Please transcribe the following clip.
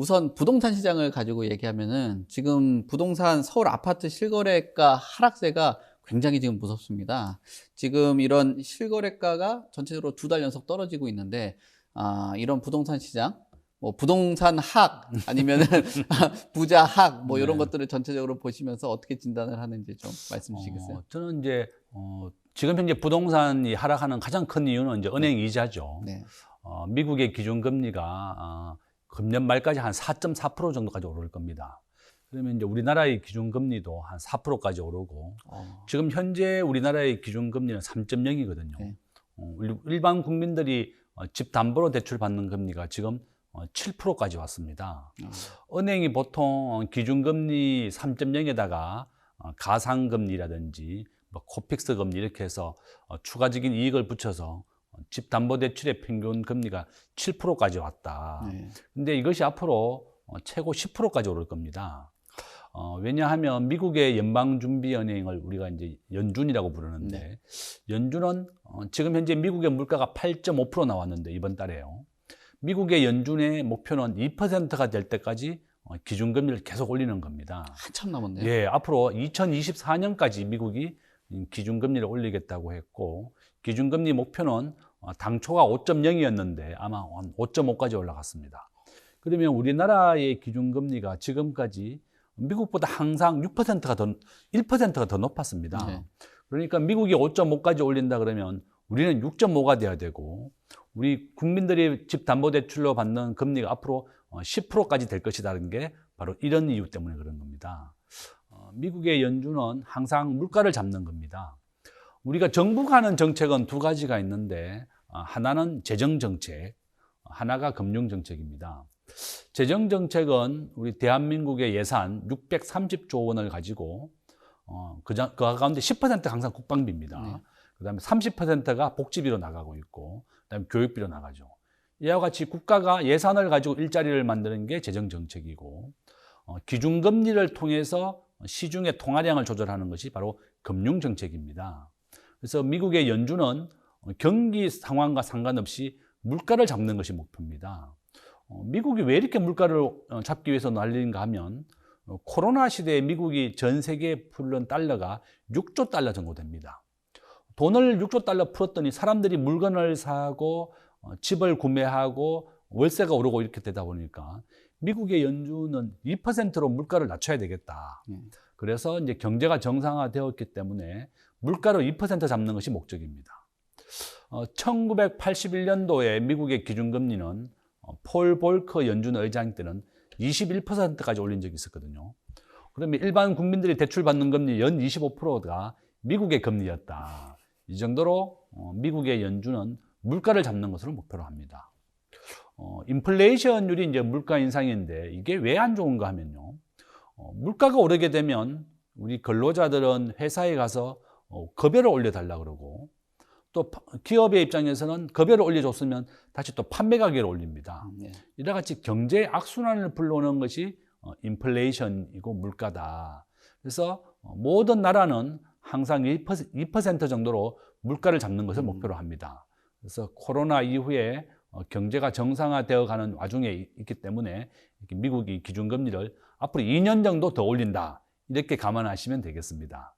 우선 부동산 시장을 가지고 얘기하면은 지금 부동산 서울 아파트 실거래가 하락세가 굉장히 지금 무섭습니다. 지금 이런 실거래가가 전체적으로 2달 연속 떨어지고 있는데, 이런 부동산 시장, 뭐 부동산 학 아니면은 부자 학 뭐 이런 네. 것들을 전체적으로 보시면서 어떻게 진단을 하는지 좀 말씀 주시겠어요? 저는 이제 지금 현재 부동산이 하락하는 가장 큰 이유는 이제 은행 이자죠. 네. 미국의 기준금리가 금년 말까지 한 4.4% 정도까지 오를 겁니다. 그러면 이제 우리나라의 기준금리도 한 4%까지 오르고, 지금 현재 우리나라의 기준금리는 3.0이거든요. 네. 일반 국민들이 집 담보로 대출 받는 금리가 지금 7%까지 왔습니다. 은행이 보통 기준금리 3.0에다가 가상금리라든지 뭐 코픽스 금리 이렇게 해서 추가적인 이익을 붙여서 집담보대출의 평균 금리가 7%까지 왔다. 네. 근데 이것이 앞으로 최고 10%까지 오를 겁니다. 왜냐하면 미국의 연방준비은행을 우리가 이제 연준이라고 부르는데, 네. 연준은 지금 현재 미국의 물가가 8.5% 나왔는데 이번 달에요. 미국의 연준의 목표는 2%가 될 때까지 기준금리를 계속 올리는 겁니다. 한참 남았네요. 예, 앞으로 2024년까지 미국이 기준금리를 올리겠다고 했고, 기준금리 목표는 당초가 5.0이었는데 아마 5.5까지 올라갔습니다. 그러면 우리나라의 기준금리가 지금까지 미국보다 항상 1%가 더 높았습니다. 네. 그러니까 미국이 5.5까지 올린다 그러면 우리는 6.5가 돼야 되고, 우리 국민들이 집담보대출로 받는 금리가 앞으로 10%까지 될 것이라는 게 바로 이런 이유 때문에 그런 겁니다. 미국의 연준은 항상 물가를 잡는 겁니다. 우리가 정부가 하는 정책은 두 가지가 있는데, 하나는 재정정책, 하나가 금융정책입니다. 재정정책은 우리 대한민국의 예산 630조 원을 가지고 그 가운데 10%가 항상 국방비입니다. 네. 그다음에 30%가 복지비로 나가고 있고, 그다음에 교육비로 나가죠. 이와 같이 국가가 예산을 가지고 일자리를 만드는 게 재정정책이고, 기준금리를 통해서 시중의 통화량을 조절하는 것이 바로 금융정책입니다. 그래서 미국의 연준은 경기 상황과 상관없이 물가를 잡는 것이 목표입니다. 미국이 왜 이렇게 물가를 잡기 위해서 난리인가 하면, 코로나 시대에 미국이 전 세계에 풀른 달러가 6조 달러 정도 됩니다. 돈을 6조 달러 풀었더니 사람들이 물건을 사고 집을 구매하고 월세가 오르고 이렇게 되다 보니까 미국의 연준은 2%로 물가를 낮춰야 되겠다. 그래서 이제 경제가 정상화되었기 때문에 물가를 2% 잡는 것이 목적입니다. 1981년도에 미국의 기준금리는 폴 볼커 연준 의장 때는 21%까지 올린 적이 있었거든요. 그러면 일반 국민들이 대출 받는 금리 연 25%가 미국의 금리였다. 이 정도로 미국의 연준은 물가를 잡는 것을 목표로 합니다. 인플레이션율이 이제 물가 인상인데 이게 왜 안 좋은가 하면요. 물가가 오르게 되면 우리 근로자들은 회사에 가서 급여를 올려달라 그러고, 또 기업의 입장에서는 급여를 올려줬으면 다시 또 판매 가격을 올립니다. 네. 이와 같이 경제 악순환을 불러오는 것이 인플레이션이고 물가다. 그래서 모든 나라는 항상 2% 정도로 물가를 잡는 것을 목표로 합니다. 그래서 코로나 이후에 경제가 정상화되어 가는 와중에 있기 때문에 미국이 기준금리를 앞으로 2년 정도 더 올린다. 이렇게 감안하시면 되겠습니다.